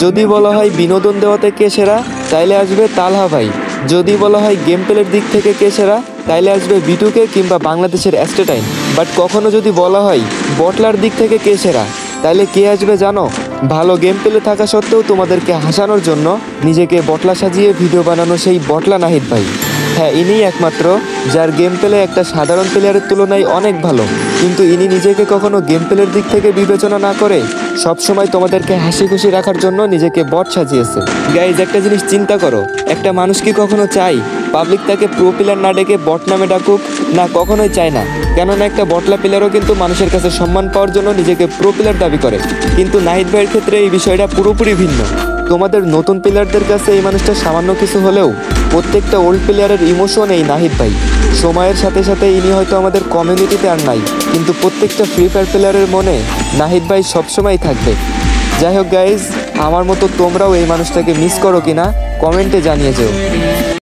যদি বলা হয় বিনোদন দেওয়াতে কে সেরা, তাইলে আসবে তালহা ভাই। যদি বলা হয় গেম প্লের দিক থেকে কে সেরা, তাইলে আসবে বিটুকে কিংবা বাংলাদেশের অ্যাস্টেটাইন। বাট কখনো যদি বলা হয় বটলার দিক থেকে কে সেরা, তাইলে কে আসবে জানো? ভালো গেম প্লে থাকা সত্ত্বেও তোমাদেরকে হাসানোর জন্য নিজেকে বটলা সাজিয়ে ভিডিও বানানো সেই বটলা নাহিদ ভাই। হ্যাঁ, ইনিই একমাত্র যার গেম প্লে একটা সাধারণ প্লেয়ারের তুলনায় অনেক ভালো, কিন্তু ইনি নিজেকে কখনো গেম প্লের দিক থেকে বিবেচনা না করে সবসময় তোমাদেরকে হাসি খুশি রাখার জন্য নিজেকে বট সাজিয়েছে। গাইজ, একটা জিনিস চিন্তা করো, একটা মানুষ কি কখনো চায় পাবলিক তাকে প্রো প্লেয়ার না ডেকে বট নামে ডাকুক? না, কখনোই চায় না। কেননা একটা বটলা প্লেয়ারও কিন্তু মানুষের কাছে সম্মান পাওয়ার জন্য নিজেকে প্রো প্লেয়ার দাবি করে, কিন্তু নাহিদ ভাইয়ের ক্ষেত্রে এই বিষয়টা পুরোপুরি ভিন্ন। তোমাদের নতুন প্লেয়ারদের কাছে এই মানুষটা সামান্য কিছু হলেও প্রত্যেকটা ওল্ড প্লেয়ারের ইমোশন এই নাহিদ ভাই। সময়ের সাথে সাথে ইনি হয়তো আমাদের কমিউনিটিতে আর নাই, কিন্তু প্রত্যেকটা ফ্রি ফায়ার প্লেয়ারের মনে নাহিদ ভাই সবসময় থাকবে। যাই হোক গাইজ, আমার মতো তোমরাও এই মানুষটাকে মিস করো কিনা কমেন্টে জানিয়ে যেও।